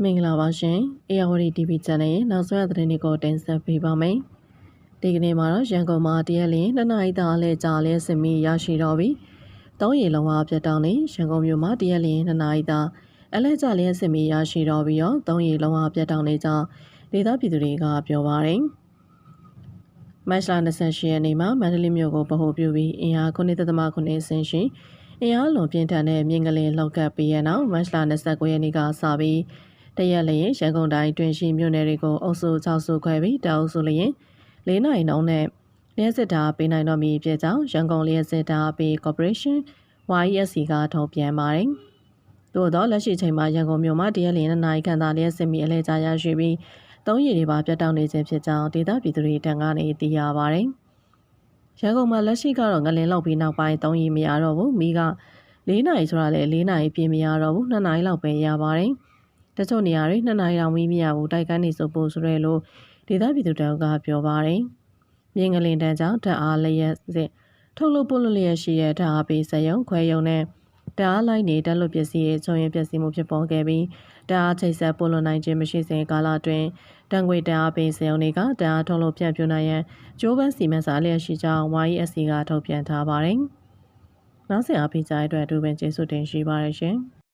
မင်္ဂလာပါရှင်။ ARD TV Channel ရဲ့နောက်ဆုံးရသတင်းတွေကိုတင်ဆက်ပေးပါမယ်။ဒီကနေ့မှာတော့ရန်ကုန်မှာတရက်လျင်2နာရီတာအလဲကြာလဲစင်မီရရှိတော့ပြီးတောင်းရီလုံးဝပြတ်တောင်းနေရန်ကုန်မြို့မှာတရက်လျင်2နာရီတာအလဲကြာလဲစင်မီရရှိတော့ပြီးတော့တောင်းရီလုံးဝပြတ်တောင်းနေကြောင်းဒေသပြည်သူတွေကပြောပါတယ်။မတ်လ28ရက်နေ့မှာမန္တလေးမြို့ကိုဗဟိုပြုပြီးအင်အား9.9ဆင်းရှိအင်အားလွန်ပြင်းထန်တဲ့မြင်းကလေးလောက်ကပ်ပြီးရနောက်မတ်လ29ရက်နေ့ကစပြီးတရက်လျင်ရန်ကုန်တိုင်းတွင်ရှိမြို့နယ်တွေကိုအုပ်စု6စုခွဲပြီးတောက်စုလျင်4နိုင်နှုန်းနဲ့လျှက်စစ်တာပေးနိုင်တော့မည်ဖြစ်ကြောင်းရန်ကုန်လျှက်စစ်တာပေး Corporation YESC ကထုတ်ပြန်ပါတယ်။သို့သောလက်ရှိချိန်မှာရန်ကုန်မြို့မှာတရက်လျင်2နိုင်ခန့်သာလျှက်စစ်မီအလဲကြာရရှိပြီး3ရည်တွေပါပြတ်တောက်နေခြင်းဖြစ်ကြောင်းဒေသပြည်သူတွေတန်ကနေသိရပါတယ်။ရန်ကုန်မှာလက်ရှိကတော့ငလင်လောက်ပြီးနောက်ပိုင်း3ရည်မရတော့ဘူး။မိက4နိုင်ဆိုတာလေ4နိုင်ပြည့်မရတော့ဘူး2နိုင်လောက်ပဲရပါတယ်။တချို့နေရာတွေ2နိုင်တောင်မီးမရဘူးတိုက်ကန်းနေစုပ်ဖို့ဆိုရဲလို့ဒေသပြည်သူတအုပ်ကပြောပါတယ်။မြင်းကလင်တန်းကြောင့်ဓာတ်အားလျက်စစ်ထုတ်လုပ်ပို့လို့လျက်ရှိတဲ့ဓာတ်အားပေးစက်ရုံခွဲရုံနဲ့ဓာတ်အားလိုက်နေတက်လို့ပစ္စည်းရဲ့ချုံရင်ပစ္စည်းမှုဖြစ်ပေါ်ခဲ့ပြီးဓာတ်အားချိတ်ဆက်ပို့လို့နိုင်ခြင်းမရှိစဉ်ကာလအတွင်းတန်ခွေဓာတ်အားပေးစက်ရုံတွေကဓာတ်အားထုတ်လို့ဖြန့်ဖြူးနိုင်ရန်ကျိုးပန်းစီမံစာလျက်ရှိကြောင်း YESC ကထုတ်ပြန်ထားပါတယ်။နောက်ဆက်အားပေးကြတဲ့အတွက်အထူးပင်ကျေးဇူးတင်ရှိပါတယ်ရှင်။